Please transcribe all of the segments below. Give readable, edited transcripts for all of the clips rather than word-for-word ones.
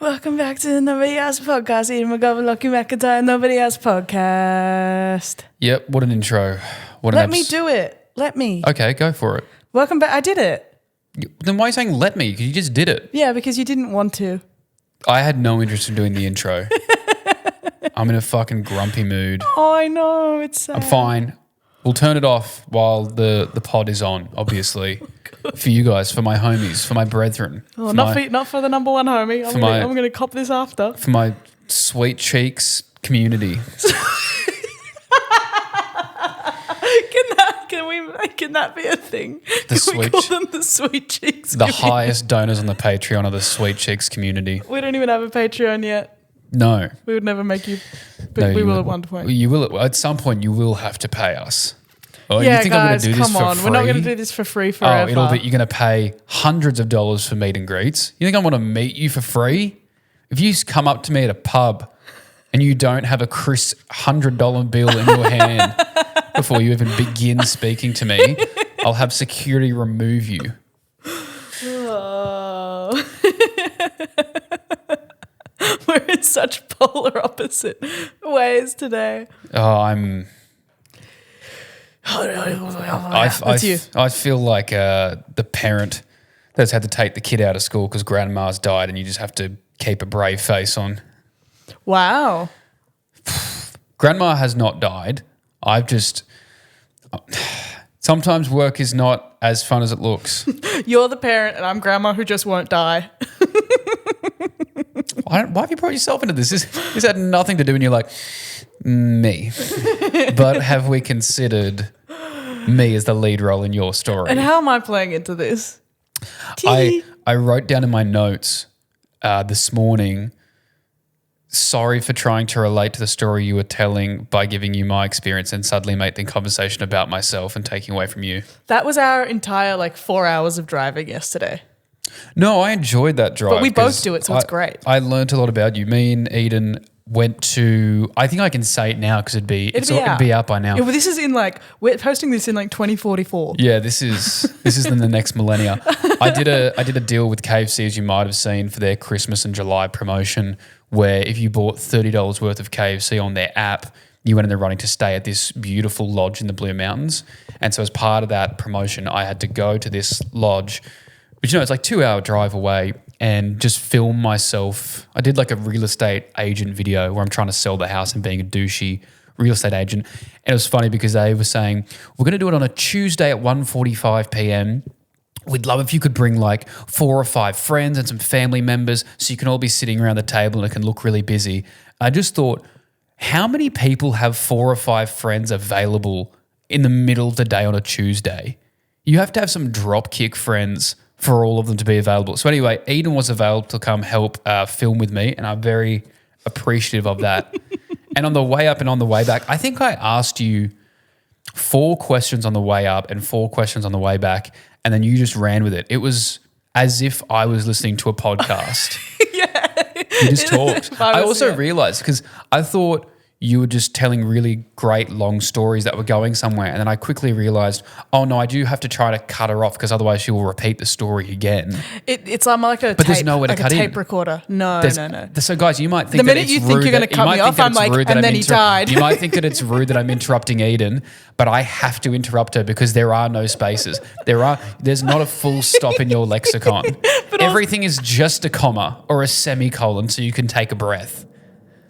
Welcome back to the Nobody Else Podcast. Edan McGovern, Lachy McIntyre, Nobody Else Podcast. Yep, what an intro. Let me do it. Let me. Okay, go for it. Welcome back. I did it. Then why are you saying let me? Because you just did it. Yeah, because you didn't want to. I had no interest in doing the intro. I'm in a fucking grumpy mood. Oh, I know. It's sad. I'm fine. We'll turn it off while the pod is on, obviously. For you guys, for my homies, for my brethren. Oh, not for the number one homie. I'm going to cop this after. For my sweet cheeks community. Can that be a thing? Can we call them the Sweet Cheeks The community? highest donors on the Patreon are the Sweet Cheeks community. We don't even have a Patreon yet. No. We would never make you, but No, we you will would. at one point. You will at some point. You will have to pay us. Oh, Yeah, you think guys, I'm going to do this come for on. free? We're not going to do this for free forever. You're going to pay hundreds of dollars for meet and greets. You think I want to meet you for free? If you come up to me at a pub and you don't have a crisp $100 bill in your hand before you even begin speaking to me, I'll have security remove you. Oh. We're in such polar opposite ways today. Oh, That's you. I feel like the parent that's had to take the kid out of school because grandma's died and you just have to keep a brave face on. Wow. Grandma has not died. Sometimes work is not as fun as it looks. You're the parent and I'm grandma who just won't die. Why have you brought yourself into this? This had nothing to do, and you're like, me. But have we considered me as the lead role in your story? And how am I playing into this? I wrote down in my notes this morning, sorry for trying to relate to the story you were telling by giving you my experience and suddenly making the conversation about myself and taking away from you. That was our entire 4 hours of driving yesterday. No, I enjoyed that drive. But we both do it, so it's great. I learned a lot about you. Me and Edan went to, I think I can say it now because it'd be out by now. Yeah, well, this is we're posting this in 2044. Yeah, this is in the next millennia. I did a deal with KFC, as you might have seen, for their Christmas and July promotion, where if you bought $30 worth of KFC on their app, you went in the running to stay at this beautiful lodge in the Blue Mountains. And so as part of that promotion, I had to go to this lodge, which, it's like 2-hour drive away, and just film myself. I did a real estate agent video where I'm trying to sell the house and being a douchey real estate agent. And it was funny because they were saying, we're going to do it on a Tuesday at 1:45 p.m. We'd love if you could bring 4 or 5 friends and some family members so you can all be sitting around the table and it can look really busy. I just thought, how many people have 4 or 5 friends available in the middle of the day on a Tuesday? You have to have some dropkick friends for all of them to be available. So anyway, Edan was available to come help film with me, and I'm very appreciative of that. And on the way up and on the way back, I think I asked you 4 questions on the way up and 4 questions on the way back, and then you just ran with it. It was as if I was listening to a podcast. Yeah. You just talked. I also realized, because I thought you were just telling really great long stories that were going somewhere. And then I quickly realized, oh no, I do have to try to cut her off because otherwise she will repeat the story again. It's like a but tape, there's nowhere to cut a in. tape recorder. No. So guys, you might think the minute you think you're going to cut me off, I'm like, and then he died. You might think that it's rude that I'm interrupting Edan, but I have to interrupt her because there are no spaces. There's not a full stop in your lexicon. Everything is just a comma or a semicolon so you can take a breath.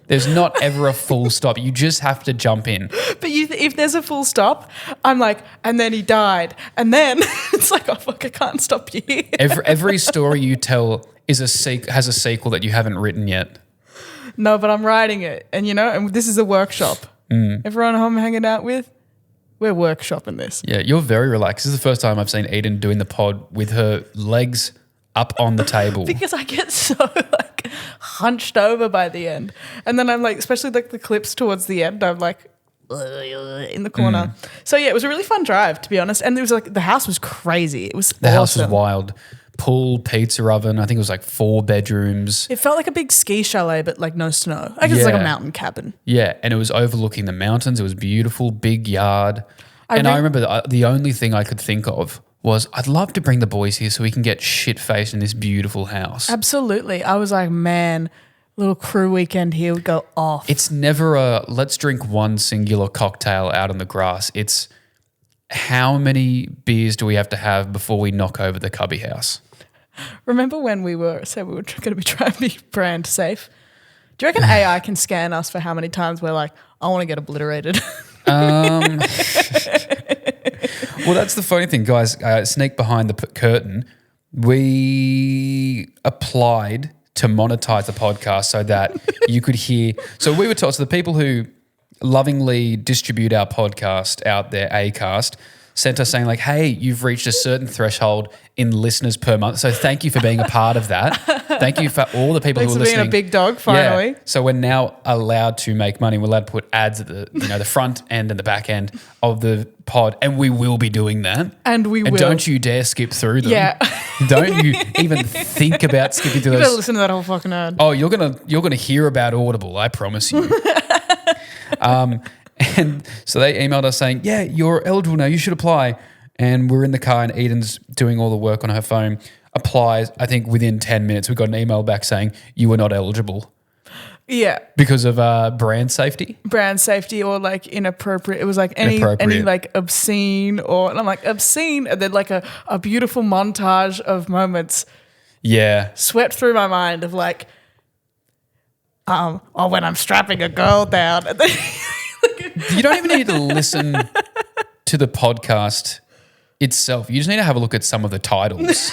There's not ever a full stop. You just have to jump in. But if there's a full stop, I'm like, and then he died. And then it's like, oh, fuck, I can't stop you here. Every story you tell has a sequel that you haven't written yet. No, but I'm writing it. And, and this is a workshop. Everyone I'm hanging out with, we're workshopping this. Yeah, you're very relaxed. This is the first time I've seen Edan doing the pod with her legs up on the table. Because I get so hunched over by the end. And then I'm especially the clips towards the end, I'm in the corner. So yeah, it was a really fun drive, to be honest. And it was the house was crazy. It was The awesome. house was wild. Pool, pizza oven. I think it was 4 bedrooms. It felt like a big ski chalet, but no snow. I guess it's a mountain cabin. Yeah, and it was overlooking the mountains. It was beautiful, big yard. I remember the only thing I could think of was, I'd love to bring the boys here so we can get shit-faced in this beautiful house. Absolutely. I was like, man, little crew weekend here would go off. It's never a let's drink one singular cocktail out on the grass. It's how many beers do we have to have before we knock over the cubby house? Remember when we were going to be trying to be brand safe? Do you reckon AI can scan us for how many times we're like, I want to get obliterated? Well, that's the funny thing, guys. Sneak behind the curtain. We applied to monetize the podcast so that you could hear. So we were told, so the people who lovingly distribute our podcast out there, Acast, sent us saying like, hey, you've reached a certain threshold in listeners per month. So thank you for being a part of that. Thank you for all the people Thanks who are for listening. being a big dog, finally. Yeah. So we're now allowed to make money. We're allowed to put ads at the front end and the back end of the pod, and we will be doing that. And we will. And don't you dare skip through them. Yeah. Don't you even think about skipping through You better those. listen to that whole fucking ad. Oh, you're gonna hear about Audible, I promise you. And so they emailed us saying, yeah, you're eligible now, you should apply. And we're in the car and Edan's doing all the work on her phone, applies. I think within 10 minutes we got an email back saying you were not eligible Yeah. because of brand safety. Brand safety or like inappropriate. It was like any like obscene and I'm like obscene. And then like a beautiful montage of moments Yeah. swept through my mind of like, or when I'm strapping a girl down. And then You don't even need to listen to the podcast itself. You just need to have a look at some of the titles.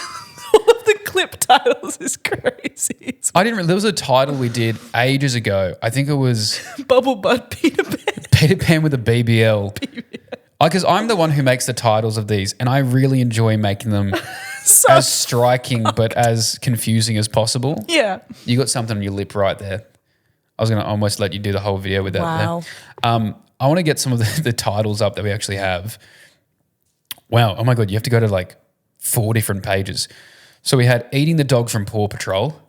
all of the clip titles is crazy. I didn't. There was a title we did ages ago. I think it was Bubble Butt Peter Pan. Peter Pan with a BBL. Because I'm the one who makes the titles of these, and I really enjoy making them So as striking but as confusing as possible. yeah. You got something on your lip right there. I was going to almost let you do the whole video with that. Wow. There. I want to get some of the titles up that we actually have. Wow. Oh my God. You have to go to like 4 different pages. So we had Eating the Dog from Paw Patrol.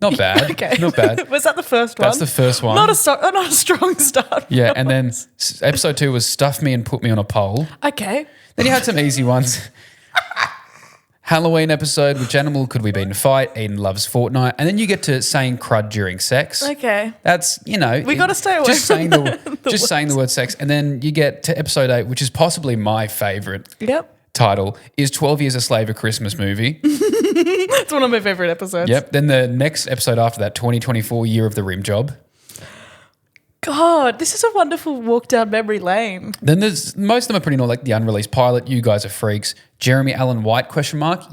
Not bad. Okay. Not bad. Was that the first one? That's the first one. Not a strong start. Yeah. And then episode 2 was Stuff Me and Put Me on a Pole. Okay. Then you had some easy ones. Halloween episode, which animal could we beat in a fight? Eden loves Fortnite. And then you get to saying crud during sex. Okay. That's, We gotta stay away just from saying saying the word sex. And then you get to episode 8, which is possibly my favourite Yep. title, is 12 Years a Slave, a Christmas movie. It's one of my favorite episodes. Yep. Then the next episode after that, 2024 Year of the Rim Job. God, this is a wonderful walk down memory lane. Then there's most of them are pretty normal, like the unreleased pilot. You guys are freaks. Jeremy Allen White ?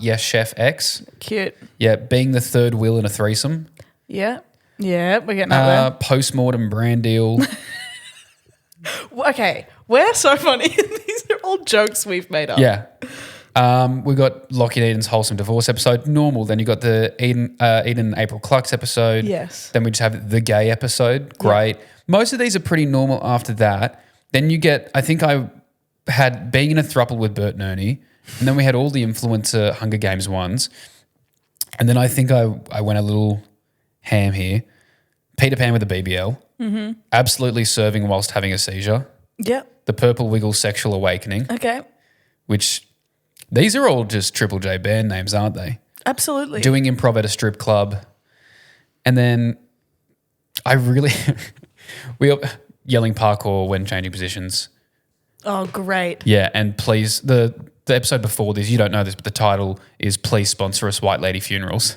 Yes, Chef X. Cute. Yeah, being the third wheel in a threesome. Yeah. Yeah, we're getting out there. Postmortem brand deal. Okay, we're so funny. These are all jokes we've made up. Yeah. We got Lachy and Edan's wholesome divorce episode, normal. Then you got the Eden and April Clucks episode. Yes. Then we just have the gay episode. Great. Most of these are pretty normal after that. Then you get, I think I had being in a throuple with Bert and Ernie, and then we had all the influencer Hunger Games ones. And then I think I went a little ham here. Peter Pan with a BBL. Mm-hmm. Absolutely serving whilst having a seizure. Yep. The Purple Wiggle Sexual Awakening. Okay. Which these are all just Triple J band names, aren't they? Absolutely. Doing improv at a strip club. And then I really, yelling parkour when changing positions. Oh, great. Yeah, and please, the episode before this, you don't know this, but the title is Please Sponsor Us White Lady Funerals.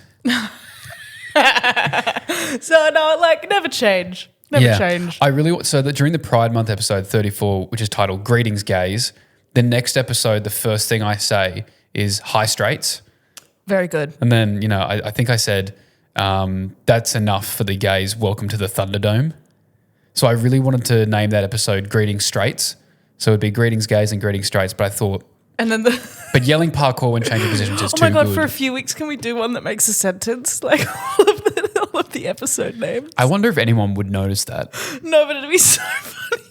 So, no, like, never change. Never change. I really, so that during the Pride Month episode 34, which is titled Greetings Gays, the next episode, the first thing I say is hi straights. Very good. And then, you know, I think I said, that's enough for the gays, welcome to the Thunderdome. So I really wanted to name that episode Greetings Straights. So it'd be Greetings Gays and Greetings Straights, but I thought, And then but yelling parkour when changing positions is oh too my God, good. for a few weeks, can we do one that makes a sentence? Like all of the episode names. I wonder if anyone would notice that. No, but it'd be so funny.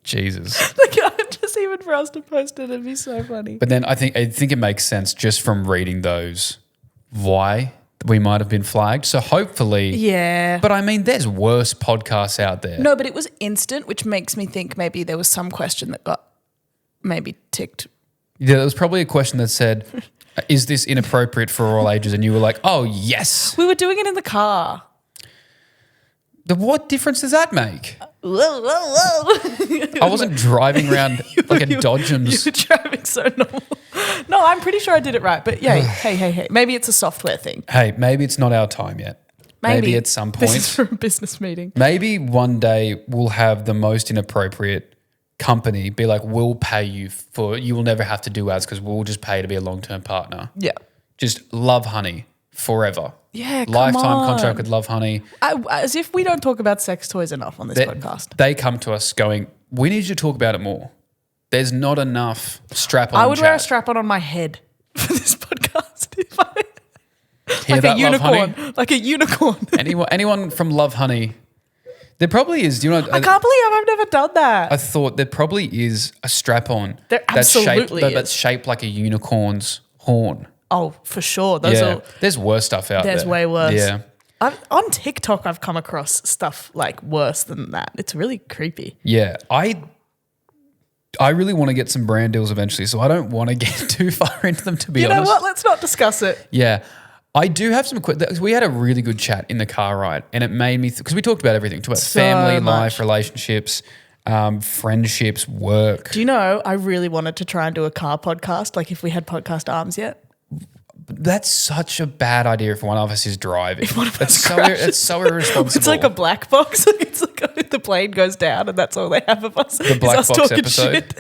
Jesus. Like, just even for us to post it, it'd be so funny. But then I think it makes sense just from reading those why we might have been flagged. So hopefully, Yeah. But I mean, there's worse podcasts out there. No, but it was instant, which makes me think maybe there was some question that got maybe ticked Yeah, there was probably a question that said, is this inappropriate for all ages? And you were like, oh, yes. We were doing it in the car. What difference does that make? Whoa, whoa. I wasn't driving around like a Dodgems. You were driving so normal. No, I'm pretty sure I did it right. But yeah, hey. Maybe it's a software thing. Hey, maybe it's not our time yet. Maybe at some point. This is for a business meeting. Maybe one day we'll have the most inappropriate company be like, we'll pay you you will never have to do ads because we'll just pay to be a long-term partner. Yeah. Just Love Honey forever. Yeah, come Lifetime on. contract with Love Honey. As if we don't talk about sex toys enough on this podcast. They come to us going, we need you to talk about it more. There's not enough strap-on I would wear a chat. strap-on on my head for this podcast. If I, Hear like that, a Love unicorn. Honey? Like a unicorn. Anyone from Love Honey, there probably is. Do you know? I can't believe I've never done that. I thought there probably is a strap-on There absolutely is. that's shaped like a unicorn's horn. Oh, for sure. Those are. There's worse stuff out there. There's way worse. Yeah. On TikTok, I've come across stuff like worse than that. It's really creepy. Yeah. I really want to get some brand deals eventually, so I don't want to get too far into them, to be honest. You know what? Let's not discuss it. Yeah. I do have some we had a really good chat in the car ride, and it made me because we talked about everything. Talked about So family, much. life, relationships, friendships, work. Do you know, I really wanted to try and do a car podcast, like if we had podcast arms yet. That's such a bad idea if one of us is driving. If one of us It's so irresponsible. It's like a black box. It's like the plane goes down and that's all they have of us. The black us box talking episode.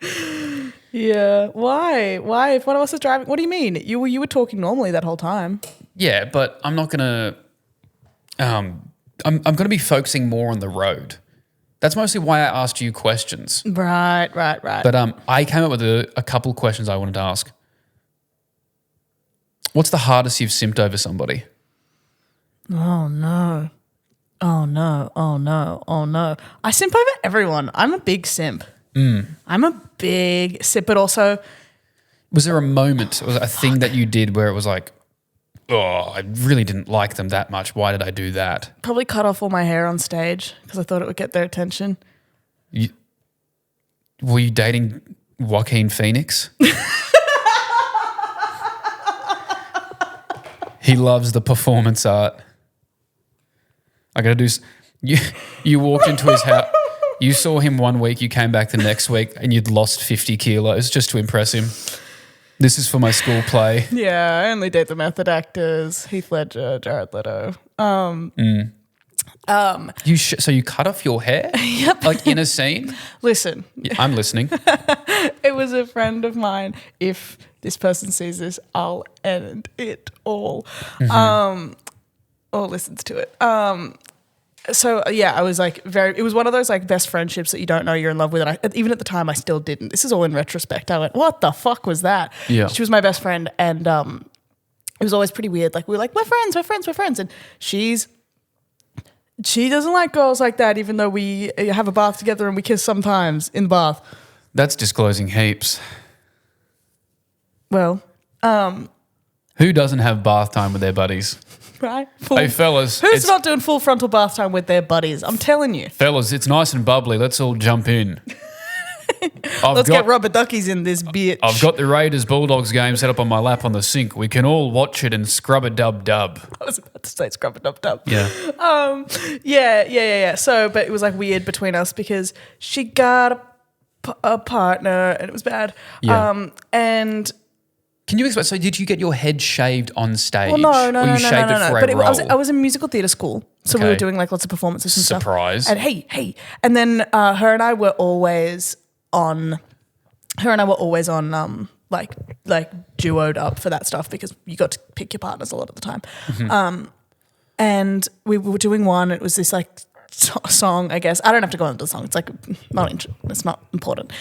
shit. Yeah. Why? If one of us is driving, what do you mean? You were talking normally that whole time. Yeah, but I'm not gonna. I'm gonna be focusing more on the road. That's mostly why I asked you questions. Right. But I came up with a couple of questions I wanted to ask. What's the hardest you've simped over somebody? Oh no. I simp over everyone. I'm a big simp. I'm a big simp, but also Was there a moment, was it a thing that you did where it was like, oh, I really didn't like them that much. Why did I do that? probably cut off all my hair on stage because I thought it would get their attention. Were you dating Joaquin Phoenix? He loves the performance art. I got to do. You walked into his house. You saw him one week. You came back the next week, and you'd lost 50 kilos just to impress him. This is for my school play. Yeah, I only date the method actors: Heath Ledger, Jared Leto. So you cut off your hair? Yep. Like in a scene? Listen, Yeah, I'm listening. it was a friend of mine. If this person sees this, I'll end it all. Or listens to it. So yeah, I was like it was one of those like best friendships that you don't know you're in love with. And even at the time I still didn't. This is all in retrospect. I went, what the fuck was that? Yeah. She was my best friend and it was always pretty weird. Like we were like, we're friends. And she doesn't like girls like that, even though we have a bath together and we kiss sometimes in the bath. That's disclosing heaps. Well, Who doesn't have bath time with their buddies? right? Hey, fellas. Who's not doing full frontal bath time with their buddies? I'm telling you. Fellas, it's nice and bubbly. Let's all jump in. Let's get rubber duckies in this bitch. I've got the Raiders Bulldogs game set up on my lap on the sink. We can all watch it and scrub a dub. I was about to say scrub a dub dub. Yeah. Yeah. So, but it was like weird between us because she got a partner and it was bad. Yeah. And Can you explain? So did you get your head shaved on stage? well, no. Or you shaved it for a But role? I was in musical theater school, so we Okay. were doing like lots of performances and Surprise. stuff. And hey, and then her and I were always on. Like duoed up for that stuff because you got to pick your partners a lot of the time. Mm-hmm. And we were doing one. It was this like song, I guess. I don't have to go into the song. It's like it's not important.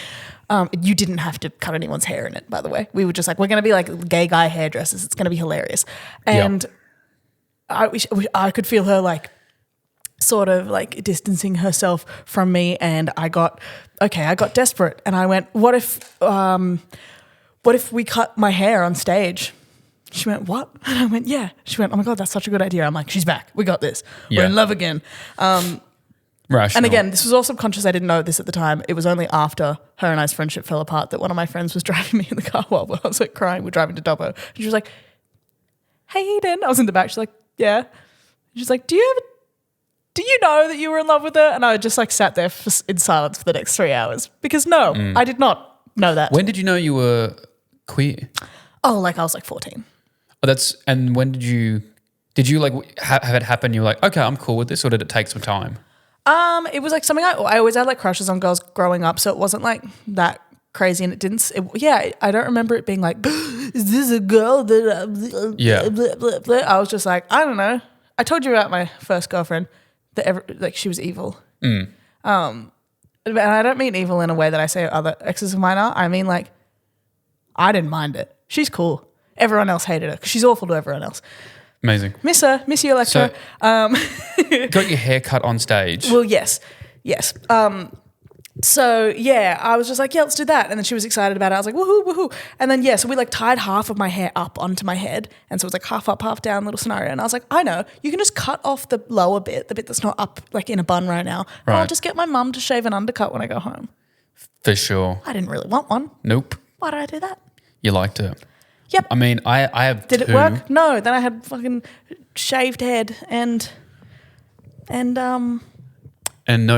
You didn't have to cut anyone's hair in it, by the way. We were just like, we're going to be like gay guy hairdressers. It's going to be hilarious. And I could feel her like sort of like distancing herself from me, and I got desperate, and I went, what if we cut my hair on stage? She went, what? And I went, yeah. She went, oh my God, that's such a good idea. I'm like, she's back. We got this. Yeah. We're in love again. Rational. And again, this was all subconscious. I didn't know this at the time. It was only after her and I's friendship fell apart that one of my friends was driving me in the car while I was like crying. We're driving to Dobbo. And she was like, hey, Edan. I was in the back. She's like, yeah. She's like, do you know that you were in love with her? And I just like sat there in silence for the next 3 hours because no, I did not know that. When did you know you were queer? Oh, like I was like 14. Oh, and when did you like have it happen? You were like, okay, I'm cool with this, or did it take some time? It was like something I always had like crushes on girls growing up, so it wasn't like that crazy, and it didn't. I don't remember it being like, is this a girl that? Blah, blah, blah. I was just like, I don't know. I told you about my first girlfriend that she was evil. And I don't mean evil in a way that I say other exes of mine are. I mean like, I didn't mind it. She's cool. Everyone else hated her because she's awful to everyone else. Amazing. Miss her. Miss you, Electra. Got your hair cut on stage. Well, yes. So, yeah, I was just like, yeah, let's do that. And then she was excited about it. I was like, woohoo, woohoo. And then, so we like tied half of my hair up onto my head. And so it was like half up, half down little scenario. And I was like, I know, you can just cut off the lower bit, the bit that's not up like in a bun right now. And I'll just get my mum to shave an undercut when I go home. For sure. I didn't really want one. Nope. Why did I do that? You liked it. Yep. I mean, I have Did two. it work? No. Then I had fucking shaved head and no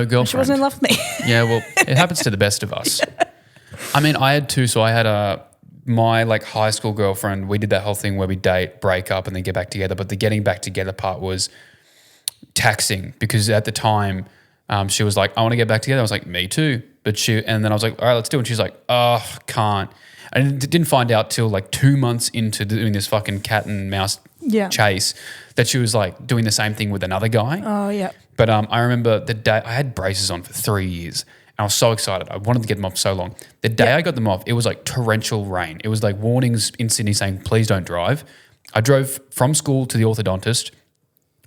girlfriend. she wasn't in love with me. Yeah, well, it happens to the best of us. Yeah. I mean, I had two. So I had my like high school girlfriend. We did that whole thing where we date, break up, and then get back together. But the getting back together part was taxing because at the time she was like, I want to get back together. I was like, me too. And then I was like, all right, let's do it. And she's like, oh, can't. I didn't find out till like 2 months into doing this fucking cat and mouse chase that she was like doing the same thing with another guy. Oh, yeah. But I remember the day I had braces on for 3 years and I was so excited. I wanted to get them off so long. The day I got them off, it was like torrential rain. It was like warnings in Sydney saying, please don't drive. I drove from school to the orthodontist,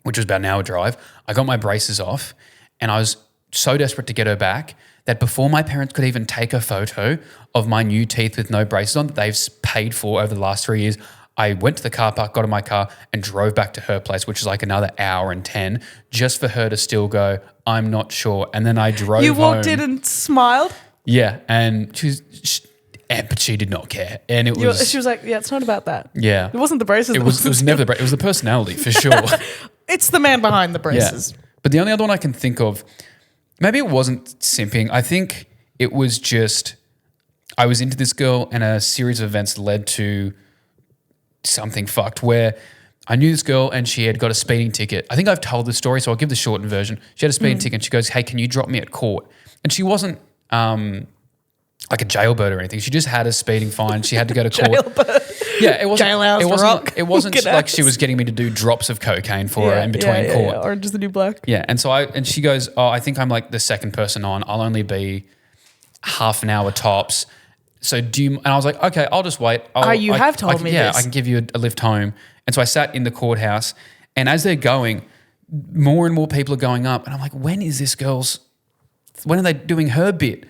which was about an hour drive. I got my braces off and I was so desperate to get her back that before my parents could even take a photo of my new teeth with no braces on that they've paid for over the last 3 years, I went to the car park, got in my car and drove back to her place, which is like another hour and 10, just for her to still go, I'm not sure. And then I drove You walked home. in and smiled? Yeah, and but she did not care. And it was... She was like, yeah, it's not about that. Yeah. It wasn't the braces. It was never the braces. It was the personality, for sure. It's the man behind the braces. Yeah. But the only other one I can think of, maybe it wasn't simping. I think it was just I was into this girl and a series of events led to something fucked where I knew this girl and she had got a speeding ticket. I think I've told the story, so I'll give the shortened version. She had a speeding ticket and she goes, hey, can you drop me at court? And she wasn't like a jailbird or anything. She just had a speeding fine. She had to go to court. Jailbird. Yeah, it wasn't. Jailhouse It wasn't Rock. like she was getting me to do drops of cocaine for her in between court. Yeah. Orange is the new black. Yeah, and she goes, oh, I think I'm like the second person on. I'll only be half an hour tops. So do you? And I was like, okay, I'll just wait. You have told me yeah, this. I can give you a lift home. And so I sat in the courthouse, and as they're going, more and more people are going up, and I'm like, when are they doing her bit?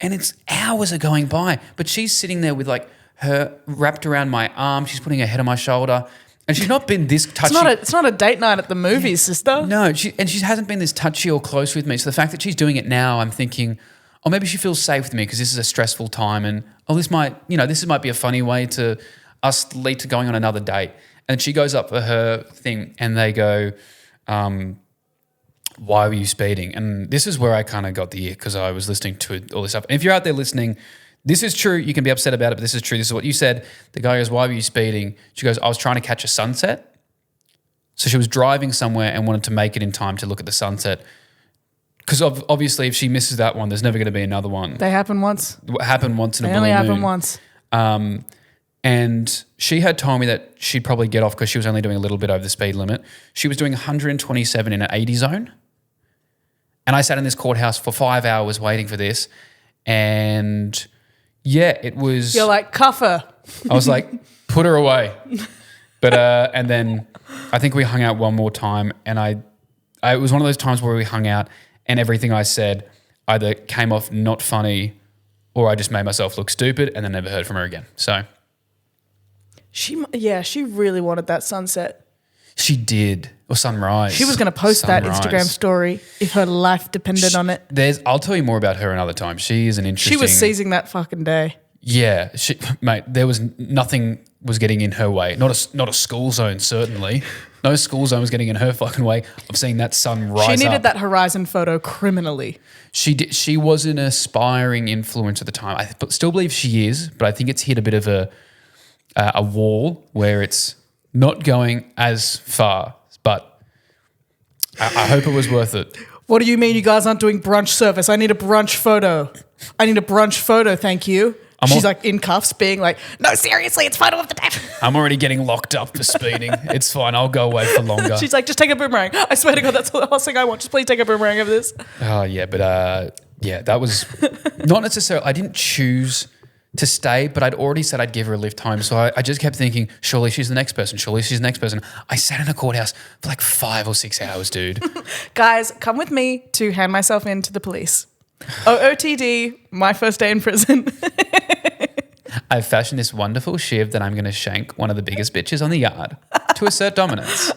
And it's hours are going by, but she's sitting there with like her wrapped around my arm. She's putting her head on my shoulder, and she's not been this touchy. It's not a date night at the movies, sister. No, she hasn't been this touchy or close with me. So the fact that she's doing it now, I'm thinking, oh, maybe she feels safe with me because this is a stressful time, and this might be a funny way to us lead to going on another date. And she goes up for her thing, and they go, why were you speeding? And this is where I kind of got the ick because I was listening to all this stuff. And if you're out there listening, this is true. You can be upset about it, but this is true. This is what you said. The guy goes, why were you speeding? She goes, I was trying to catch a sunset. So she was driving somewhere and wanted to make it in time to look at the sunset. Because obviously if she misses that one, there's never going to be another one. They happen once. It happened once in a blue moon. They only happen once. And she had told me that she'd probably get off because she was only doing a little bit over the speed limit. She was doing 127 in an 80 zone. And I sat in this courthouse for 5 hours waiting for this. And yeah, it was... You're like, cuff her. I was like, put her away. But and then I think we hung out one more time, and it was one of those times where we hung out and everything I said either came off not funny or I just made myself look stupid and then never heard from her again. So... She really wanted that sunset. She did. Or Sunrise. She was going to post that Instagram story if her life depended on it. I'll tell you more about her another time. She is an interesting... She was seizing that fucking day. Yeah. Mate, there was nothing was getting in her way. Not a school zone, certainly. No school zone was getting in her fucking way of seeing that sun rise up. She needed that horizon photo criminally. She was an aspiring influencer at the time. I still believe she is, but I think it's hit a bit of a wall where it's not going as far. But I hope it was worth it. What do you mean you guys aren't doing brunch service? I need a brunch photo. Thank you. She's like in cuffs being like, no, seriously, it's photo of the day. I'm already getting locked up for speeding. It's fine. I'll go away for longer. She's like, just take a boomerang. I swear to God, that's the last thing I want. Just please take a boomerang of this. Oh, yeah. But that was not necessarily, I didn't choose to stay, but I'd already said I'd give her a lift home. So I just kept thinking, surely she's the next person. Surely she's the next person. I sat in a courthouse for like 5 or 6 hours, dude. Guys, come with me to hand myself in to the police. OOTD, my first day in prison. I've fashioned this wonderful shiv that I'm going to shank one of the biggest bitches on the yard to assert dominance.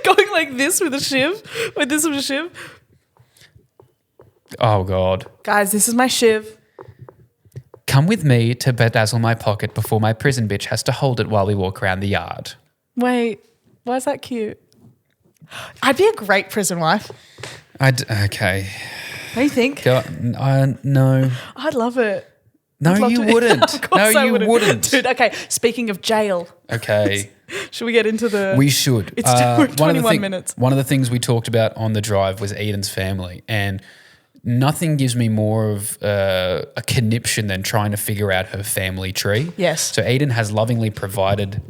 Going like this with a shiv? With this with a shiv? Oh, God. Guys, this is my shiv. Come with me to bedazzle my pocket before my prison bitch has to hold it while we walk around the yard. Wait, why is that cute? I'd be a great prison wife. Okay. What do you think? No. I'd love it. No, you wouldn't. Of course No, I you wouldn't. Dude, okay, speaking of jail. Okay. Should we get into the... We should. It's 21 minutes. One of the things we talked about on the drive was Edan's family, and nothing gives me more of a conniption than trying to figure out her family tree. Yes. So Edan has lovingly provided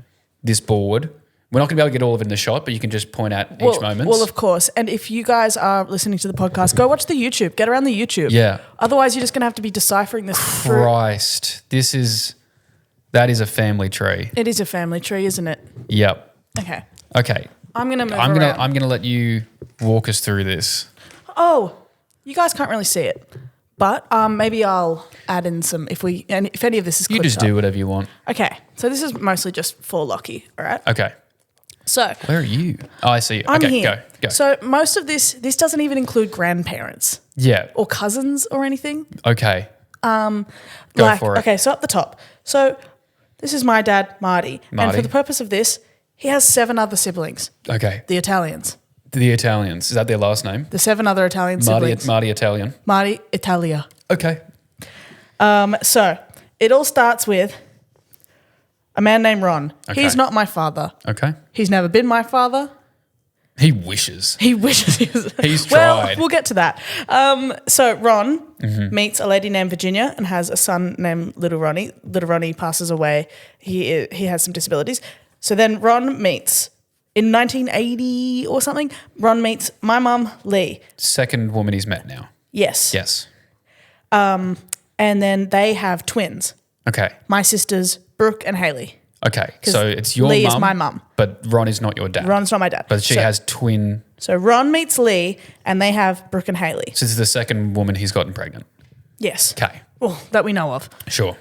this board. We're not going to be able to get all of it in the shot, but you can just point out each moment. Well, of course. And if you guys are listening to the podcast, go watch the YouTube. Get around the YouTube. Yeah. Otherwise, you're just going to have to be deciphering this. Christ. That is a family tree. It is a family tree, isn't it? Yep. Okay. Okay. I'm going to move around. I'm going to let you walk us through this. Oh, you guys can't really see it. But maybe I'll add in some if any of this is clipped You just up. do whatever you want. Okay. So this is mostly just for Lachy, all right? Okay. So where are you? Oh, I see you. I'm okay, here. Go. So most of this doesn't even include grandparents. Yeah. Or cousins or anything. Okay. Go for it. Okay, so up the top. So this is my dad, Marty. And for the purpose of this, he has 7 other siblings. Okay. The Italians. The Italians. Is that their last name? The 7 other Italian siblings. Marty Italian. Marty Italia. Okay. So it all starts with a man named Ron. Okay. He's not my father. Okay. He's never been my father. He wishes. He wishes he was. He's well, tried. We'll get to that. So Ron meets a lady named Virginia and has a son named Little Ronnie. Little Ronnie passes away. He has some disabilities. So then Ron meets, in 1980 or something, Ron meets my mum, Lee. Second woman he's met now. Yes. Yes. And then they have twins. Okay. My sisters, Brooke and Haley. Okay. So it's your Lee mum. is my mum. But Ron is not your dad. Ron's not my dad. But she has twin. So Ron meets Lee and they have Brooke and Haley. So this is the second woman he's gotten pregnant. Yes. Okay. Well, that we know of. Sure.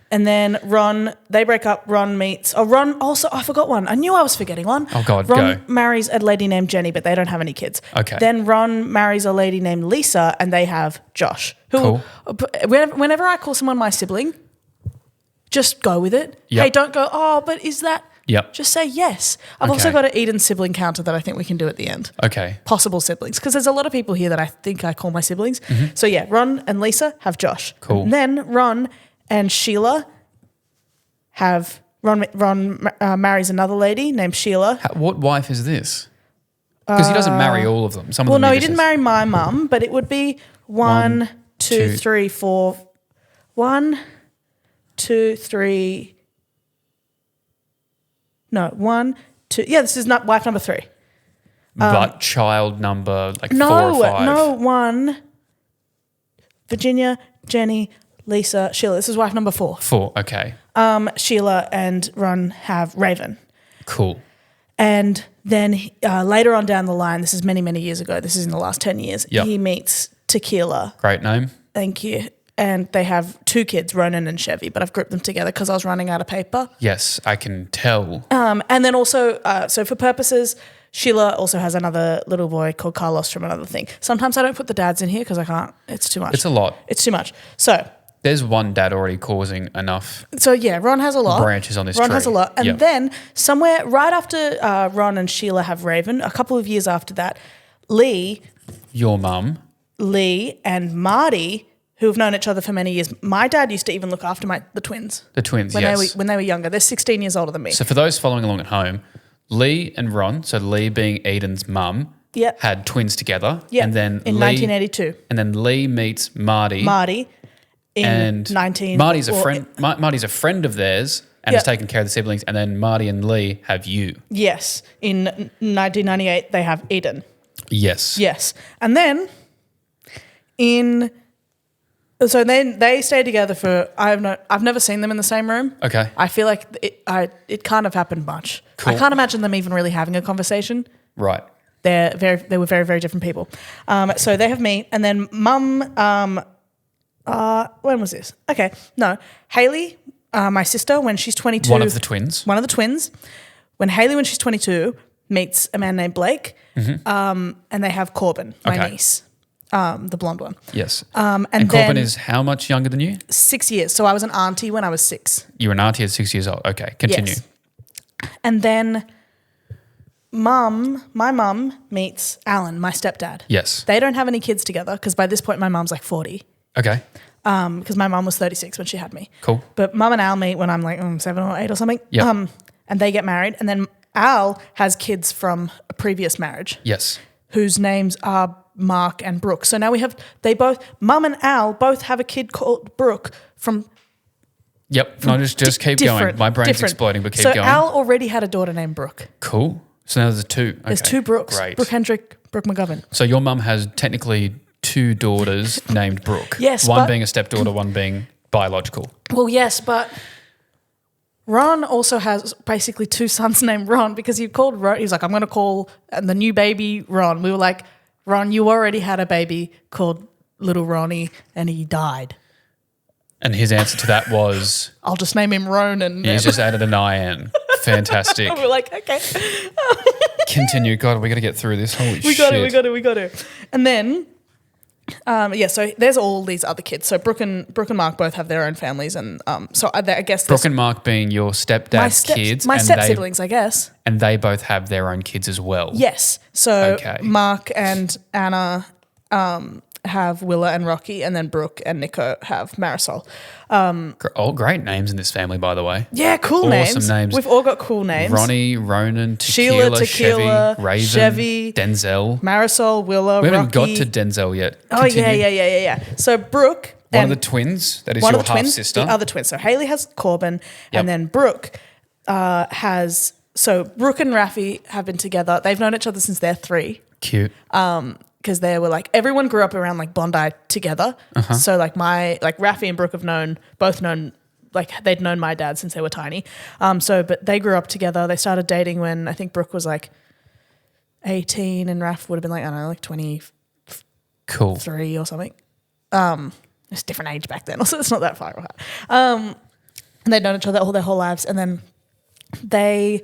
And then they break up. Ron meets. Oh, Ron also. I forgot one. I knew I was forgetting one. Oh, God, Ron go. marries a lady named Jenny, but they don't have any kids. Okay. Then Ron marries a lady named Lisa, and they have Josh. Who, Cool. Whenever I call someone my sibling, just go with it. Yep. Hey, don't go. Oh, but is that? Yep. Just say yes. I've also Okay. got an Edan sibling counter that I think we can do at the end. Okay. Possible siblings, because there's a lot of people here that I think I call my siblings. So yeah, Ron and Lisa have Josh. Cool. And then Ron and Sheila have Ron marries another lady named Sheila. What wife is this? Because he doesn't marry all of them. Some of Well, them no, he didn't marry my mum, but it would be 1, 2, 3, 4. 1, 2, 3. No, 1, 2. Yeah, this is not wife number 3. But child number like 4 No, or 5. no, 1. Virginia, Jenny, Lisa, Sheila. This is wife number 4. 4. Okay. Sheila and Ron have Raven. Cool. And then later on down the line, this is many, many years ago, this is in the last 10 years, Yep. he meets Tequila. Great name. Thank you. and they have 2 kids, Ronan and Chevy, but I've grouped them together because I was running out of paper. Yes, I can tell. And then also, so for purposes, Sheila also has another little boy called Carlos from another thing. Sometimes I don't put the dads in here because I can't. It's too much. It's a lot. It's too much. So there's one dad already causing enough. So yeah, Ron has a lot. Branches on this Ron tree. has a lot. And then somewhere right after Ron and Sheila have Raven, a couple of years after that, Lee, your mum, Lee and Marty, who have known each other for many years. My dad used to even look after the twins. The twins, when yes. When they were younger. They're 16 years older than me. So for those following along at home, Lee and Ron, so Lee being Edan's mum, had twins together. Yeah. And then in 1982. And then Lee meets Marty. In 19. Marty's a friend. Marty's a friend of theirs and has taken care of the siblings. And then Marty and Lee have you. Yes. In 1998, they have Edan. Yes. Yes. And then so then they stayed together for I've never seen them in the same room. Okay. I feel like it can't have happened much. Cool. I can't imagine them even really having a conversation. Right. They were very, very different people. So they have me, and then Mum. When was this? Okay, no, Haley, my sister, when she's 22. One of the twins. When Haley, when she's 22, meets a man named Blake, and they have Corbin, my niece. The blonde one. Yes. And Corbin is how much younger than you? 6 years. So I was an auntie when I was 6. You were an auntie at 6 years old. Okay, continue. Yes. And then my mum meets Alan, my stepdad. Yes. They don't have any kids together because by this point my mum's like 40. Okay. Because my mum was 36 when she had me. Cool. But Mum and Al meet when I'm like 7 or 8 or something. Yep. And they get married. And then Al has kids from a previous marriage. Yes. Whose names are Mark and Brooke. So now Mum and Al both have a kid called Brooke from. Yep. No, just keep going. My brain's exploding, but keep going. So Al already had a daughter named Brooke. Cool. So now there's 2. Okay. There's 2 Brookes. Great. Brooke Hendrick, Brooke McGovern. So your mum has technically 2 daughters named Brooke. Yes. One being a stepdaughter, one being biological. Well, yes, but Ron also has basically 2 sons named Ron because he called Ron. He's like, I'm going to call the new baby Ron. We were like, Ron, you already had a baby called Little Ronnie and he died. And his answer to that was? I'll just name him Ronan. He's just added an IN. Fantastic. We're like, okay. Continue. God, we got to get through this. Holy shit. We got to. And then, so there's all these other kids. So Brooke and Mark both have their own families. And so I guess Brooke and Mark being your stepdad's kids. My step-siblings, I guess. And they both have their own kids as well. Yes. So Mark and Anna have Willa and Rocky, and then Brooke and Nico have Marisol. All great names in this family, by the way. Yeah, cool awesome names. We've all got cool names. Ronnie, Ronan, Tequila, Chevy, Raven, Chevy, Denzel. Marisol, Willa, We Rocky. haven't got to Denzel yet. Continue. Oh, yeah. So Brooke. One of the twins, that is your half-sister. The other twin. So Haley has Corbin, and then Brooke has... So Brooke and Raffi have been together. They've known each other since they're 3. Cute. Because they were like, everyone grew up around like Bondi together. So like Raffi and Brooke have both known, like they'd known my dad since they were tiny. But they grew up together. They started dating when I think Brooke was like 18 and Raff would have been like, I don't know, like 23 or something. It's a different age back then. Also, it's not that far apart. And they'd known each other all their whole lives. And then they...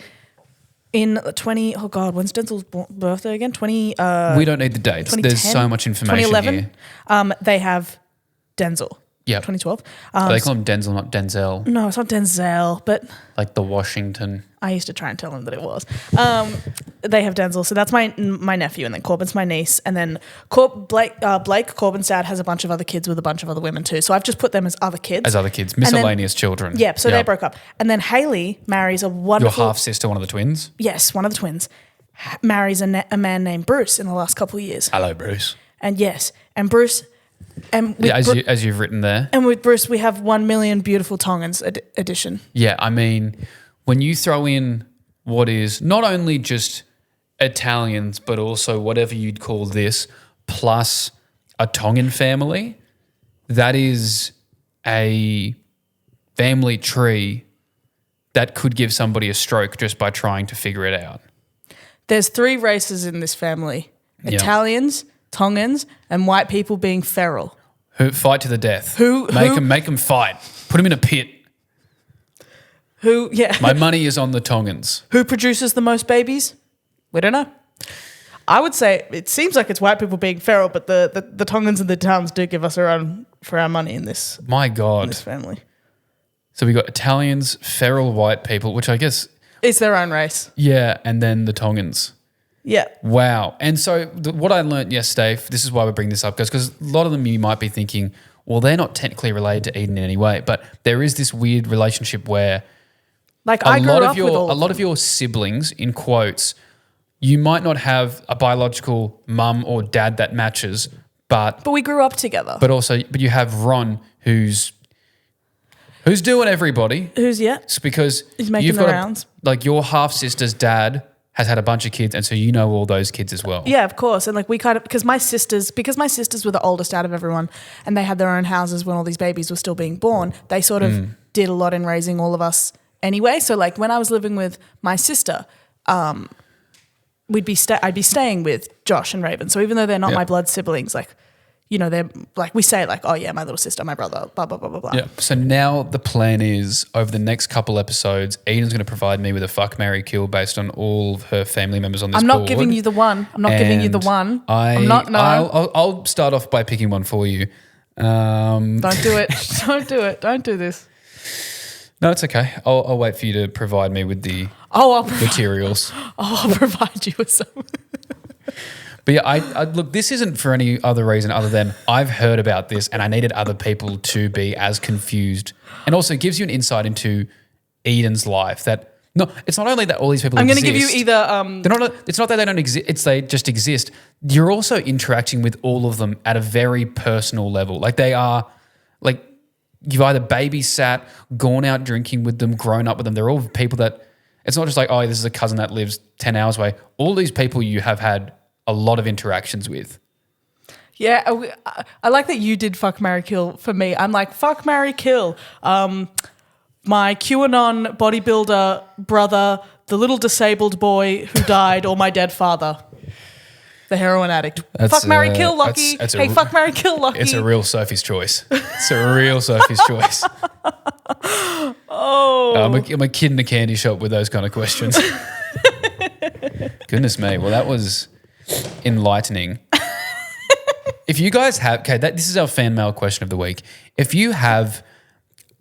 In when's Denzel's birthday again? We don't need the dates. There's so much information 2011, they have Denzel. Yeah. 2012. They call him Denzel, not Denzel. No, it's not Denzel, but... Like the Washington. I used to try and tell them that it was. They have Denzel, so that's my nephew, and then Corbin's my niece, and then Blake, Corbin's dad, has a bunch of other kids with a bunch of other women too, so I've just put them as other kids. Miscellaneous children. Yeah, so they broke up. And then Haley marries a wonderful... Your half-sister, one of the twins? Yes, one of the twins. Marries a man named Bruce in the last couple of years. Hello, Bruce. And Bruce... And as you've written there. And with Bruce, we have 1 million beautiful Tongans edition. Yeah, I mean, when you throw in what is not only just Italians, but also whatever you'd call this, plus a Tongan family, that is a family tree that could give somebody a stroke just by trying to figure it out. There's 3 races in this family. Italians, Tongans, and white people being feral. Who fight to the death? Who- Make them fight. Put them in a pit. Who? Yeah. My money is on the Tongans. Who produces the most babies? We don't know. I would say it seems like it's white people being feral, but the Tongans and the Towns do give us a run for our money in this My God. family. So we got Italians, feral white people, which I guess, It's their own race. yeah, and then the Tongans. Yeah. Wow. And so what I learned yesterday, this is why we bring this up, because a lot of them you might be thinking, well, they're not technically related to Eden in any way, but there is this weird relationship where Like I grew up with all a lot of your siblings, in quotes, you might not have a biological mum or dad that matches, but we grew up together. but you have Ron who's doing everybody. Who's It's because He's making you've the got rounds. like your half sister's dad has had a bunch of kids, and so you know all those kids as well. Yeah, of course. And like we kind of because my sisters were the oldest out of everyone, and they had their own houses when all these babies were still being born. They sort of did a lot in raising all of us anyway. So like when I was living with my sister, I'd be staying with Josh and Raven. So even though they're not Yeah. my blood siblings, like, you know, they're like we say like, oh yeah, my little sister, my brother, blah blah blah blah blah. Yeah. So now the plan is over the next couple episodes, Eden's going to provide me with a fuck, marry, kill based on all of her family members on this I'm not board. giving you the one. I'm not giving you the one. I'm not. No, I'll start off by picking one for you. don't do it. Don't do it. Don't do this. No, it's okay. I'll wait for you to provide me with the I'll materials. I'll provide you with some. But yeah, I look, this isn't for any other reason other than I've heard about this and I needed other people to be as confused, and also gives you an insight into Eden's life. That no, it's not only that all these people. I'm going exist. to give you either. They're not. It's not that they don't exist. It's they just exist. You're also interacting with all of them at a very personal level. Like they are, like you've either babysat, gone out drinking with them, grown up with them. They're all people that. It's not just like, oh, this is a cousin that lives 10 hours away. All these people you have had a lot of interactions with. Yeah, I like that you did fuck, marry, kill for me. I'm like, fuck, marry, kill. My QAnon bodybuilder brother, the little disabled boy who died, or my dead father, the heroin addict. Fuck, marry, kill, Lachy. Hey, fuck, marry, kill, Lachy. It's a real Sophie's choice. It's a real Sophie's choice. Oh. I'm a kid in a candy shop with those kind of questions. Goodness me. Well, that was enlightening. If you guys have, this is our fan mail question of the week. If you have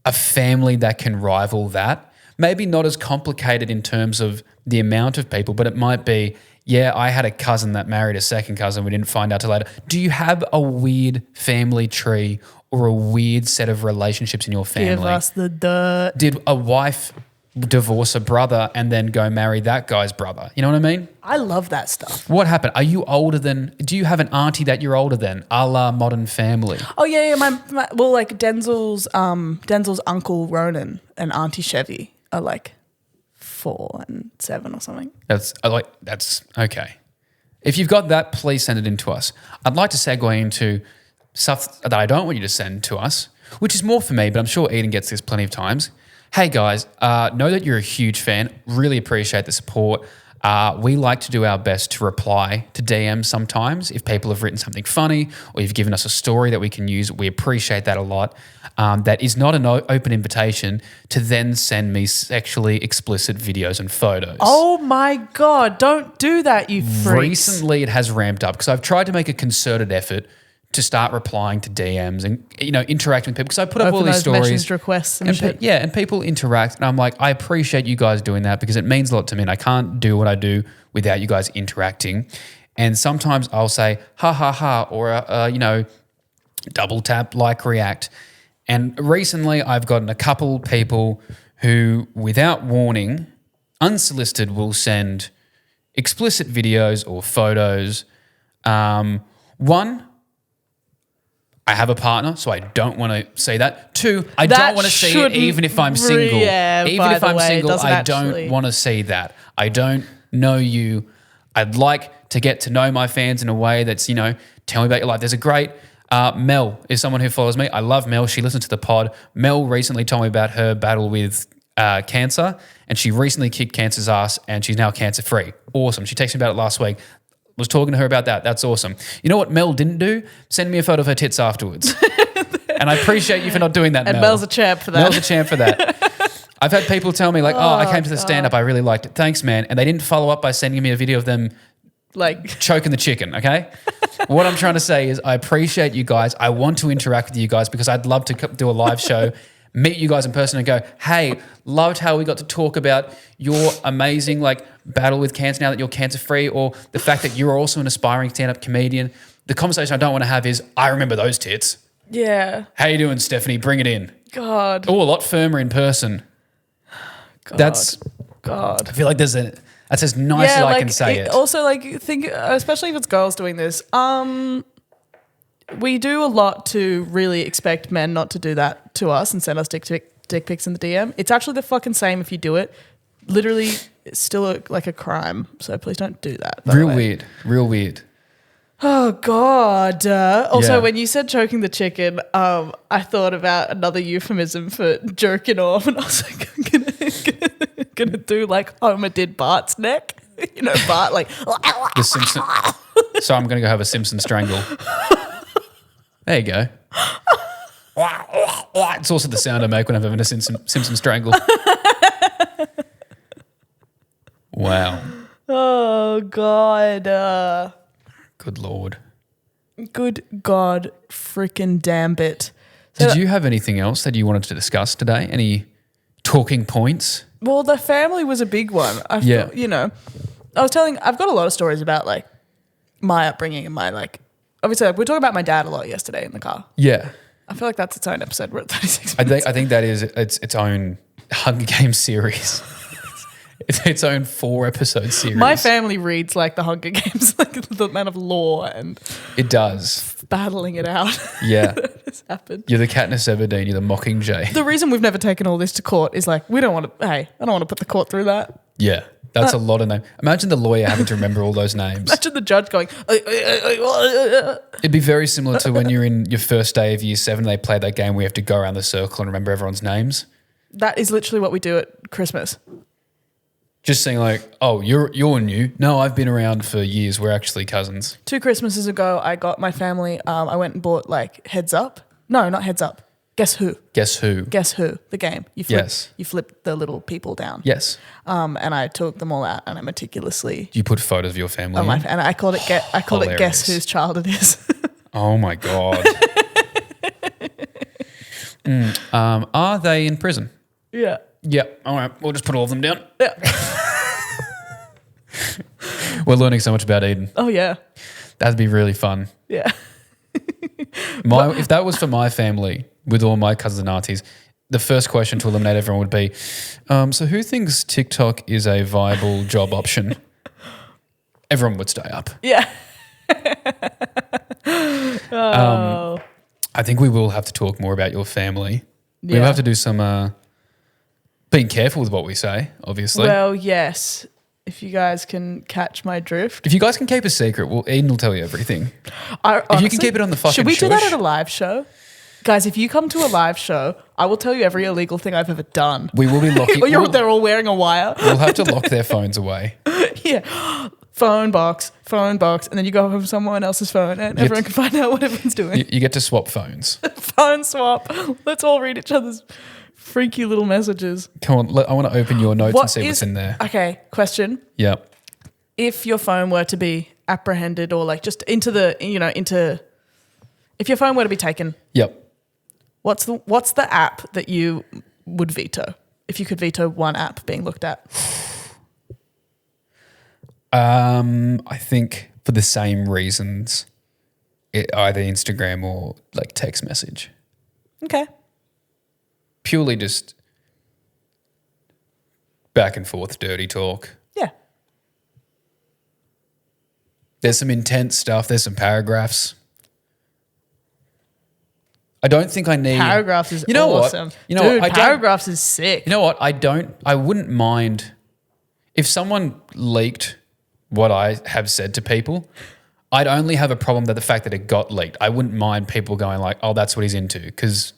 a family that can rival that, maybe not as complicated in terms of the amount of people, but it might be, yeah, I had a cousin that married a second cousin. We didn't find out till later. Do you have a weird family tree or a weird set of relationships in your family? Give us the dirt. Did a wife divorce a brother and then go marry that guy's brother? You know what I mean? I love that stuff. What happened? Are you older than, do you have an auntie that you're older than, a la Modern Family? Oh yeah, well, like Denzel's uncle Ronan and Auntie Chevy are like 4 and 7 or something. That's okay. If you've got that, please send it in to us. I'd like to segue into stuff that I don't want you to send to us, which is more for me, but I'm sure Eden gets this plenty of times. Hey guys, know that you're a huge fan. Really appreciate the support. We like to do our best to reply to DMs sometimes. If people have written something funny or you've given us a story that we can use, we appreciate that a lot. That is not an open invitation to then send me sexually explicit videos and photos. Oh my God, don't do that, you freaks. Recently it has ramped up because I've tried to make a concerted effort to start replying to DMs and, interacting with people, because I put up all these stories. Message requests and shit. And people interact, and I'm like, I appreciate you guys doing that because it means a lot to me, and I can't do what I do without you guys interacting. And sometimes I'll say, ha, ha, ha, or, double tap, like, react. And recently I've gotten a couple people who, without warning, unsolicited, will send explicit videos or photos. One, I have a partner, so I don't want to see that. 2, I don't want to see it even if I'm single. Yeah, even if I'm single, I don't want to see that. I don't know you. I'd like to get to know my fans in a way that's, tell me about your life. There's a great Mel is someone who follows me. I love Mel. She listens to the pod. Mel recently told me about her battle with cancer, and she recently kicked cancer's ass, and she's now cancer-free. Awesome. She texted me about it last week. Was talking to her about that. That's awesome. You know what Mel didn't do? Send me a photo of her tits afterwards. And I appreciate you for not doing that, And Mel. Mel's a champ for that. Mel's a champ for that. I've had people tell me like, I came to the stand-up. I really liked it. Thanks, man. And they didn't follow up by sending me a video of them like choking the chicken, okay? What I'm trying to say is I appreciate you guys. I want to interact with you guys because I'd love to do a live show, meet you guys in person and go, hey, loved how we got to talk about your amazing like battle with cancer now that you're cancer-free, or the fact that you're also an aspiring stand-up comedian. The conversation I don't want to have is, I remember those tits. Yeah. How you doing, Stephanie? Bring it in. God. Oh, a lot firmer in person. God. I feel like that's as nice as I can say it. Also, like, think, especially if it's girls doing this, we do a lot to really expect men not to do that to us and send us dick pics in the DM. It's actually the fucking same if you do it. Literally, it's still like a crime. So please don't do that. Real weird. Oh, God. Also, when you said choking the chicken, I thought about another euphemism for jerking off, and I was like, I'm gonna do like Homer did Bart's neck. You know, Bart like The Simpson. So I'm going to go have a Simpson strangle. There you go. It's also the sound I make when I'm having a Simpson strangle. Wow. Oh, God. Good Lord. Good God freaking damn it. So Did you have anything else that you wanted to discuss today? Any talking points? Well, the family was a big one. You know, I've got a lot of stories about like my upbringing and my like, obviously like, we were talking about my dad a lot yesterday in the car. Yeah. I feel like that's its own episode. We're at 36 minutes. I think that is its own Hunger Games series. It's its own 4-episode series. My family reads like the Hunger Games, like the amount of lore and It does. battling it out. Yeah. Has happened. You're the Katniss Everdeen, you're the Mockingjay. The reason we've never taken all this to court is like, I don't want to put the court through that. Yeah. That's a lot of names. Imagine the lawyer having to remember all those names. Imagine the judge going, It'd be very similar to when you're in your first day of year 7, they play that game where you have to go around the circle and remember everyone's names. That is literally what we do at Christmas. Just saying like, oh, you're new. No, I've been around for years. We're actually cousins. 2 Christmases ago, I got my family, I went and bought like Heads Up. No, not Heads Up. Guess Who. Guess Who. Guess Who, the game. You flip the little people down. Yes. And I took them all out and I meticulously. You put photos of your family in? And I called it Guess Whose Child It Is. Oh my God. Are they in prison? Yeah. Yeah. All right. We'll just put all of them down. Yeah. We're learning so much about Eden. Oh yeah. That'd be really fun. Yeah. If that was for my family with all my cousins and aunties, the first question to eliminate everyone would be, so who thinks TikTok is a viable job option? Everyone would stay up. Yeah. I think we will have to talk more about your family. Yeah. We will have to do some being careful with what we say, obviously. Well, yes. If you guys can catch my drift. If you guys can keep a secret, Eden will tell you everything. Honestly, if you can keep it on the fucking should we do shush. that at a live show? Guys, if you come to a live show, I will tell you every illegal thing I've ever done. We will be locking. Or they're all wearing a wire. We'll have to lock their phones away. Yeah. Phone box. And then you go from someone else's phone and everyone can find out what everyone's doing. You get to swap phones. Phone swap. Let's all read each other's freaky little messages. Come on, I want to open your notes and see what's in there. Okay, question. Yeah. If your phone were to be apprehended or like just if your phone were to be taken. Yep. What's the app that you would veto if you could veto one app being looked at? I think for the same reasons, either Instagram or like text message. Okay. Purely just back and forth dirty talk. Yeah. There's some intense stuff. There's some paragraphs. I don't think I need... Paragraphs is awesome. Paragraphs is sick. You know what? I wouldn't mind if someone leaked what I have said to people. I'd only have a problem that the fact that it got leaked. I wouldn't mind people going like, oh, that's what he's into. Because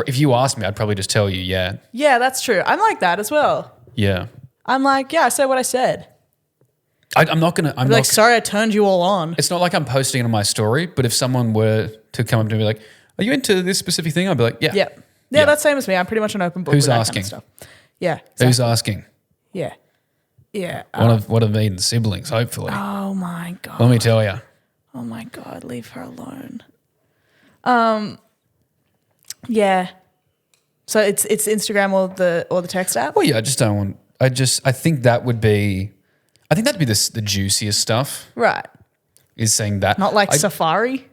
if you asked me, I'd probably just tell you, yeah. Yeah, that's true. I'm like that as well. Yeah. I'm like, yeah, I said what I said. I'm not gonna. I'm Like, not. sorry, I turned you all on. It's not like I'm posting it on my story, but if someone were to come up to me like, "Are you into this specific thing?" I'd be like, "Yeah." Yeah. Yeah, that's same as me. I'm pretty much an open book Who's with that asking? kind of stuff. Yeah. Who's exactly. asking? Yeah. Yeah. One of Edan's siblings, hopefully. Oh my God. Let me tell you. Oh my God, leave her alone. Yeah. So it's Instagram or the text app? Well, yeah, I just don't want. I think that would be. I think that'd be the juiciest stuff. Right. Is saying that. Not like Safari?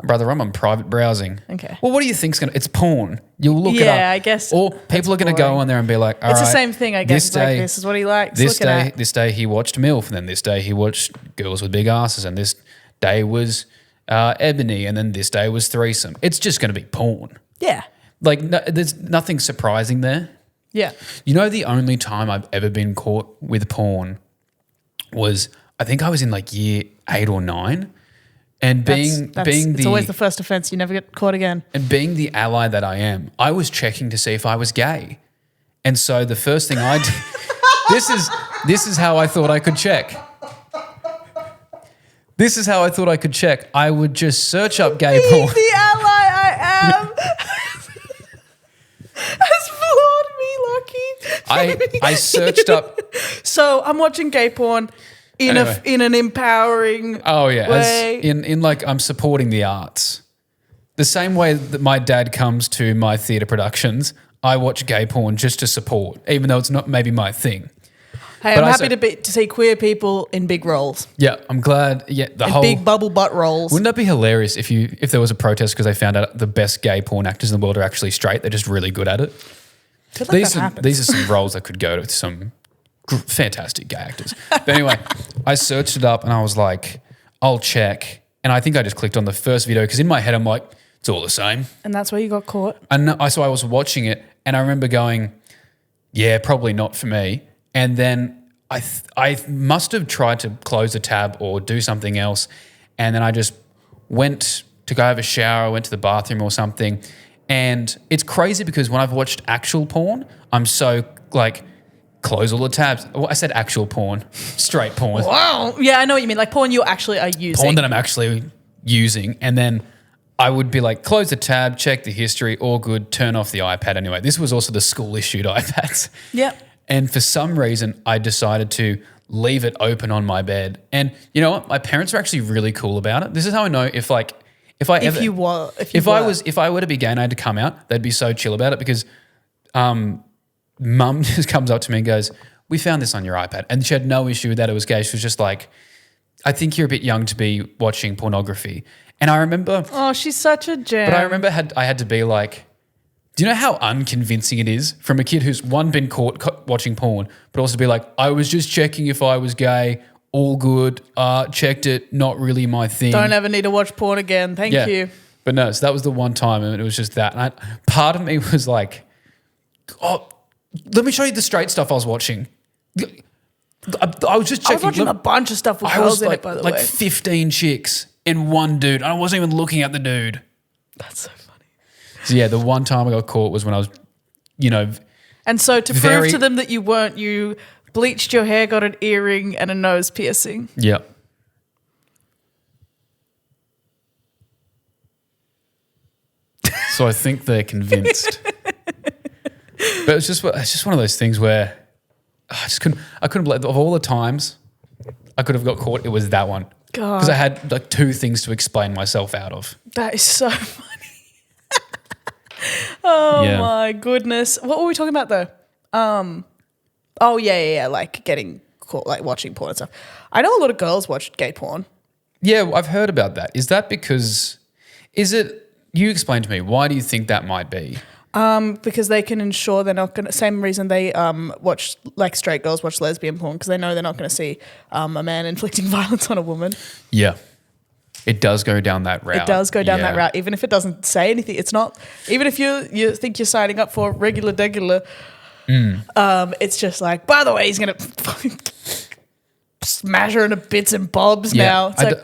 Brother, I'm on private browsing. Okay. Well, what do you think's gonna? It's porn. You'll look it up. Yeah, I guess Or people are gonna go boring. on there and be like, all It's right, the same thing, I guess. It's like, this is what he likes looking at. This day he watched MILF, and then this day he watched girls with big asses, and this day was Ebony, and then this day was threesome. It's just gonna be porn. Yeah. Like there's nothing surprising there. Yeah. You know, the only time I've ever been caught with porn was I think I was in like year 8 or 9. And It's always the first offense. You never get caught again. And being the ally that I am, I was checking to see if I was gay. And so the first thing I did, this is how I thought I could check. This is how I thought I could check. I would just search up gay porn. The ally I am has floored me, Lachy. I searched up. So I'm watching gay porn in Anyway. in an empowering Oh yeah, way. as in like I'm supporting the arts. The same way that my dad comes to my theatre productions, I watch gay porn just to support, even though it's not maybe my thing. Hey, But I'm I happy said- to see queer people in big roles, Yeah, I'm glad. Yeah, the in whole. big bubble butt roles. Wouldn't that be hilarious if there was a protest because they found out the best gay porn actors in the world are actually straight? They're just really good at it. I feel like that happens. These are some roles that could go to some fantastic gay actors. But anyway, I searched it up and I was like, I'll check. And I think I just clicked on the first video because in my head I'm like, it's all the same. And that's where you got caught. And so I was watching it and I remember going, yeah, probably not for me. And then I must have tried to close a tab or do something else. And then I just went to go have a shower, went to the bathroom or something. And it's crazy because when I've watched actual porn, I'm so like, close all the tabs. Well, I said actual porn, straight porn. Wow. Yeah, I know what you mean. Like porn you actually are using. Porn that I'm actually using. And then I would be like, close the tab, check the history, all good, turn off the iPad anyway. This was also the school issued iPads. Yep. And for some reason, I decided to leave it open on my bed. And you know what? My parents were actually really cool about it. This is how I know if I were to be gay and I had to come out, they'd be so chill about it because mum just comes up to me and goes, we found this on your iPad. And she had no issue with that. It was gay. She was just like, I think you're a bit young to be watching pornography. And I remember, Oh, she's such a gem. but I remember I had to be like, do you know how unconvincing it is from a kid who's been caught watching porn, but also be like, I was just checking if I was gay, all good, checked it, not really my thing. Don't ever need to watch porn again. Thank you. But no, so that was the one time and it was just that. And part of me was like, oh, let me show you the straight stuff I was watching. I was just checking. I was watching a bunch of stuff with I girls was in like, it, by the like way. 15 chicks and one dude. I wasn't even looking at the dude. That's so funny. So yeah, the one time I got caught was when I was, And so to Very- prove to them that you weren't, you bleached your hair, got an earring and a nose piercing. yeah. So I think they're convinced. But it's just one of those things where I couldn't believe, of all the times I could have got caught, it was that one. God. Because I had like 2 things to explain myself out of. That is so funny. Oh Yeah. my goodness. What were we talking about though? Oh yeah, like getting caught, like watching porn and stuff. I know a lot of girls watch gay porn. Yeah, I've heard about that. Is that because, you explain to me, why do you think that might be? Because they can ensure they're not going to, same reason they watch, like straight girls watch lesbian porn, because they know they're not going to see a man inflicting violence on a woman. Yeah. It does go down that route. It does go down that Yeah. route, even if it doesn't say anything. It's not, even if you think you're signing up for regular, it's just like, by the way, he's going to fucking smash her into bits and bobs now. It's like,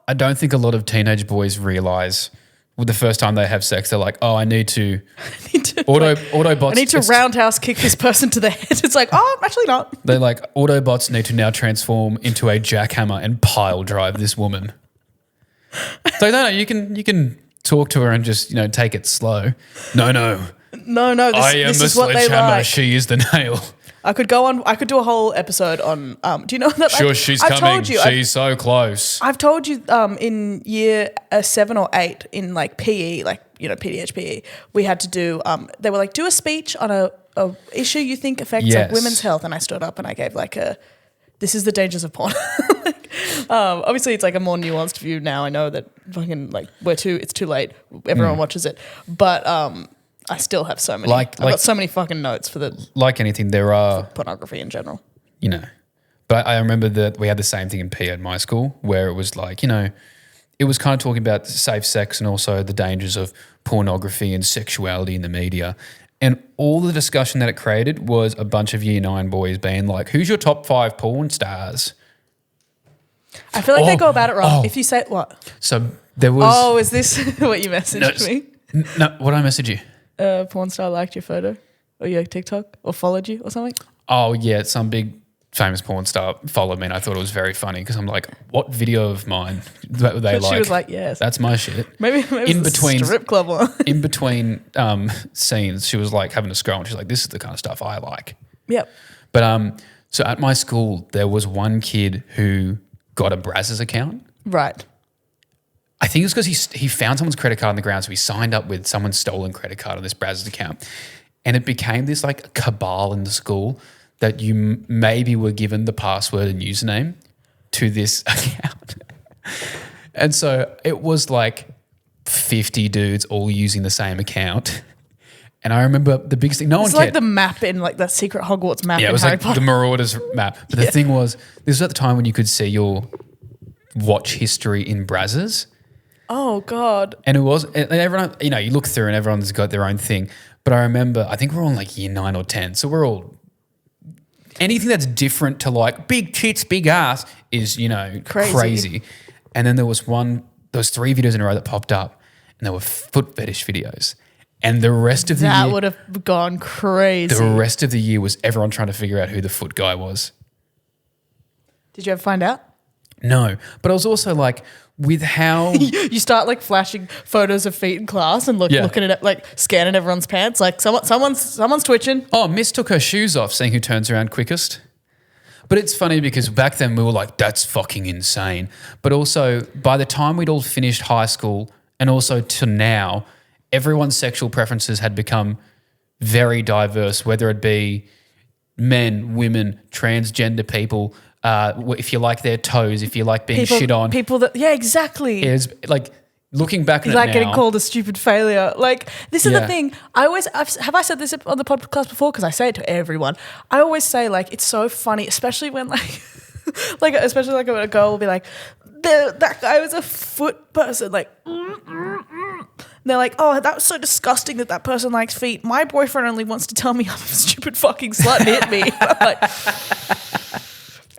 I don't think a lot of teenage boys realise the first time they have sex, they're like, oh, I need to Autobots. I need to roundhouse kick this person to the head. It's like, oh, actually not. They're like, Autobots need to now transform into a jackhammer and pile drive this woman. So no, you can talk to her and just take it slow. No. I am this a is what they sledgehammer. like. She is the nail. I could go on. I could do a whole episode on. Do you know that? Sure, she's I've coming. Told you, she's so close. I've told you. In year 7 or 8 in like PE, like PDH PE, we had to do. They were like, do a speech on a issue you think affects like women's health, and I stood up and I gave like a. This is the dangers of porn. Obviously, it's like a more nuanced view now. I know that fucking like it's too late. Everyone watches it, but I still have so many. I've got so many fucking notes for the. Like anything, there are pornography in general. But I remember that we had the same thing in PE at my school, where it was like it was kind of talking about safe sex and also the dangers of pornography and sexuality in the media. And all the discussion that it created was a bunch of year 9 boys being like, who's your top 5 porn stars? I feel like they go about it wrong. If you say what? So there was... Oh, is this what you messaged me? No, what did I message you? Porn star liked your photo or your TikTok or followed you or something? Oh, yeah, some big famous porn star followed me and I thought it was very funny because I'm like, what video of mine that they like? She was like, yes. That's my shit. Maybe in between strip club one. In between scenes, she was like having a scroll and she's like, this is the kind of stuff I like. Yep. But so at my school, there was one kid who got a Brazzers account. Right. I think it's because he found someone's credit card on the ground, so he signed up with someone's stolen credit card on this Brazzers account. And it became this like cabal in the school that you maybe were given the password and username to this account. And so it was like 50 dudes all using the same account. And I remember the biggest thing, no one cared. It's like the map in like that secret Hogwarts map in it was Harry like Potter. the Marauders map. But the thing was, this was at the time when you could see your watch history in Brazzers. Oh, God. And it was, and everyone, you look through and everyone's got their own thing. But I remember, I think we're all in like year 9 or 10. So we're all, anything that's different to like big tits, big ass is, crazy. And then there was 3 videos in a row that popped up and they were foot fetish videos. And the rest of the year. That would have gone crazy. The rest of the year was everyone trying to figure out who the foot guy was. Did you ever find out? No. But I was also like, with how you start like flashing photos of feet in class and looking at it, like scanning everyone's pants, like someone's twitching. Oh, Miss took her shoes off, seeing who turns around quickest. But it's funny because back then we were like, that's fucking insane. But also by the time we'd all finished high school and also to now, everyone's sexual preferences had become very diverse, whether it be men, women, transgender people, if you like their toes, if you like being shit on. People that, yeah, exactly. It's like looking back at it like now. getting called a stupid failure. Like, this is the thing. Have I said this on the podcast before? Because I say it to everyone. I always say, like, it's so funny, especially when, like, especially like when a girl will be like, that guy was a foot person, like, And they're like, oh, that was so disgusting that person likes feet. My boyfriend only wants to tell me I'm a stupid fucking slut and hit me. I'm like,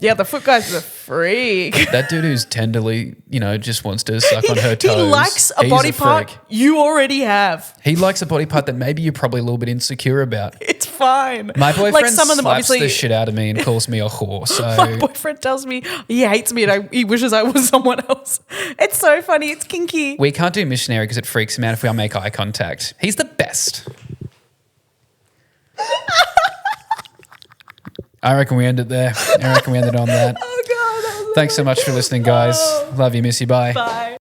yeah, the foot guy's a freak. That dude who's tenderly, just wants to suck on her toes. He likes a body part you already have. He likes a body part that maybe you're probably a little bit insecure about. It's fine. My boyfriend like some of them slaps obviously the shit out of me and calls me a whore. So my boyfriend tells me he hates me and he wishes I was someone else. It's so funny. It's kinky. We can't do missionary because it freaks him out if we make eye contact. He's the best. I reckon we end it there. I reckon we ended on that. Oh, God. Thanks so much for listening, guys. Love you, miss you. Bye. Bye.